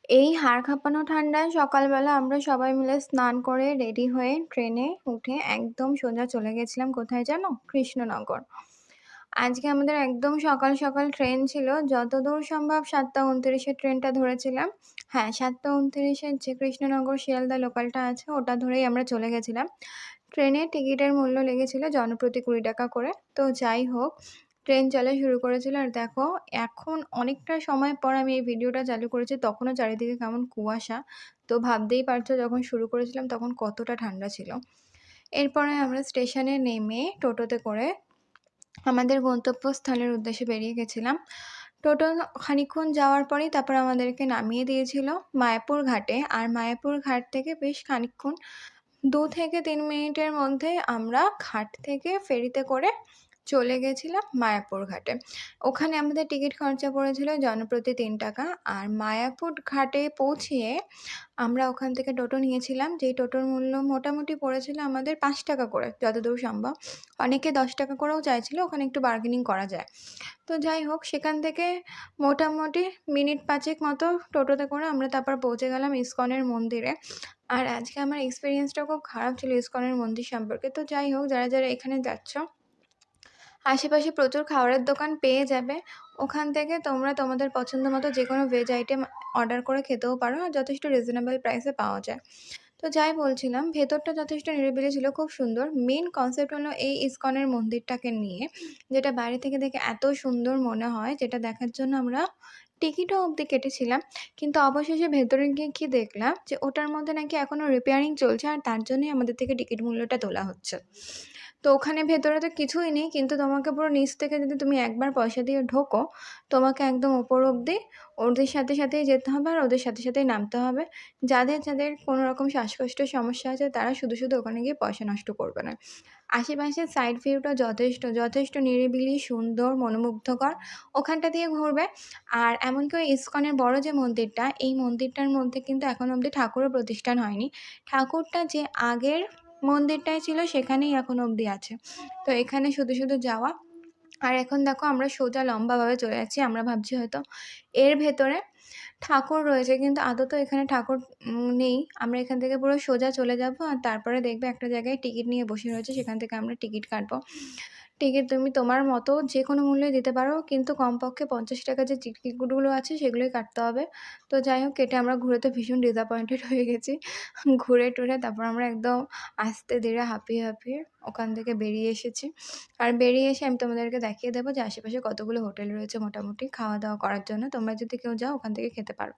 এই হাড় কাঁপানো ঠান্ডায় সকালবেলা আমরা সবাই মিলে স্নান করে রেডি হয়ে ট্রেনে উঠে একদম সোজা চলে গেছিলাম কোথায় জানো? কৃষ্ণনগর। আজকে আমাদের একদম সকাল, সকাল ট্রেন ছিল। যতদূর সম্ভব ৭:২৯ এর ট্রেনটা ধরেছিলাম। হ্যাঁ, ৭:২৯ এর যে কৃষ্ণনগর শিয়ালদা লোকালটা আছে ওটা ধরেই আমরা চলে গেছিলাম। ট্রেনের টিকিটের মূল্য লেগেছিল জনপ্রতি ৳২০ করে। তো যাই হোক, ট্রেন চলা শুরু করেছিল আর দেখো এখন অনেকটা সময় পর আমি এই ভিডিওটা চালু করেছি তখনও চারিদিকে কেমন কুয়াশা। তো ভাবতেই পারছো যখন শুরু করেছিলাম তখন কতটা ঠান্ডা ছিল। এরপরে আমরা স্টেশনে নেমে টোটোতে করে আমাদের গন্তব্যস্থলের উদ্দেশ্যে বেরিয়ে গেছিলাম। টোটো খানিকক্ষণ যাওয়ার পরেই তারপর আমাদেরকে নামিয়ে দিয়েছিল মায়াপুর ঘাটে। আর মায়াপুর ঘাট থেকে বেশ খানিকক্ষণ ২ থেকে ৩ মিনিটের মধ্যে আমরা ঘাট থেকে ফেরিতে করে চলে গেছিলাম মায়াপুর ঘাটে। ওখানে আমাদের টিকিট খরচা পড়েছিল জনপ্রতি ৳৩। আর মায়াপুর ঘাটে পৌঁছিয়ে আমরা ওখান থেকে টোটো নিয়েছিলাম, যেই টোটোর মূল্য মোটামুটি পড়েছিল আমাদের ৳৫ করে যতদূর সম্ভব। অনেকে ৳১০ করেও চাইছিল, ওখানে একটু বার্গেনিং করা যায়। তো যাই হোক সেখান থেকে মোটামুটি মিনিট ৫ মতো টোটোতে করে আমরা তারপর পৌঁছে গেলাম ইস্কনের মন্দিরে। আর আজকে আমার এক্সপেরিয়েন্সটা খুব খারাপ ছিল ইস্কনের মন্দির সম্পর্কে। তো যাই হোক যারা এখানে যাচ্ছ, আশেপাশে প্রচুর খাবারের দোকান পেয়ে যাবে। ওখান থেকে তোমরা তোমাদের পছন্দ মতো যেকোনো ভেজ আইটেম অর্ডার করে খেতেও পারো আর যথেষ্ট রিজনেবল প্রাইসে পাওয়া যায়। তো যাই বলছিলাম, ভেতরটা যথেষ্ট নিরিবিলি ছিল, খুব সুন্দর। মেইন কনসেপ্ট হলো এই ইস্কনের মন্দিরটাকে নিয়ে, যেটা বাইরে থেকে দেখে এত সুন্দর মনে হয়, যেটা দেখার জন্য আমরা টিকিটও অবধি কেটেছিলাম। কিন্তু অবশেষে ভেতরে গিয়ে কি দেখলাম যে ওটার মধ্যে নাকি এখনও রিপেয়ারিং চলছে আর তার জন্যই আমাদের থেকে টিকিট মূল্যটা তোলা হচ্ছে। তো ওখানে ভেতরে তো কিছুই নেই, কিন্তু তোমাকে পুরো নিচ থেকে যদি তুমি একবার পয়সা দিয়ে ঢোকো, তোমাকে একদম ওপর অবধি ওদের সাথে সাথেই যেতে হবে আর ওদের সাথে সাথেই নামতে হবে। যাদের কোনো রকম শ্বাসকষ্টের সমস্যা আছে তারা শুধু ওখানে গিয়ে পয়সা নষ্ট করবে না। আশেপাশের সাইড ভিউটা যথেষ্ট নিরিবিলি, সুন্দর, মনোমুগ্ধকর। ওখানটা দিয়ে ঘুরবে। আর এমনকি ওই ইস্কনের বড় যে মন্দিরটা, এই মন্দিরটার মধ্যে কিন্তু এখনো অবধি ঠাকুরও প্রতিষ্ঠান হয়নি। ঠাকুরটা যে আগের মন্দিরটায় ছিল সেখানেই এখনো অবধি আছে। তো এখানে শুধু যাওয়া। আর এখন দেখো আমরা সোজা লম্বাভাবে চলে যাচ্ছি। আমরা ভাবছি হয়তো এর ভেতরে ঠাকুর রয়েছে, কিন্তু আদতেও এখানে ঠাকুর নেই। আমরা এখান থেকে পুরো সোজা চলে যাবো আর তারপরে দেখবে একটা জায়গায় টিকিট নিয়ে বসে রয়েছে, সেখান থেকে আমরা টিকিট কাটবো। টিকিট তুমি তোমার মতো যেকোনো মূল্যে দিতে পারো, কিন্তু কমপক্ষে ৳৫০ যে টিকিটগুলো আছে সেগুলোই কাটতে হবে। তো যাই হোক কেটে আমরা ঘুরে তো ভীষণ ডিসঅ্যাপয়েন্টেড হয়ে গেছি। ঘুরে টুরে তারপর আমরা একদম আস্তে ধীরে হাঁপিয়ে ওখান থেকে বেরিয়ে এসেছি। আর বেরিয়ে এসে আমি তোমাদেরকে দেখিয়ে দেবো যে আশেপাশে কতগুলো হোটেল রয়েছে মোটামুটি খাওয়া-দাওয়া করার জন্য। তোমরা যদি কেউ যাও ওখান থেকে খেতে পারো।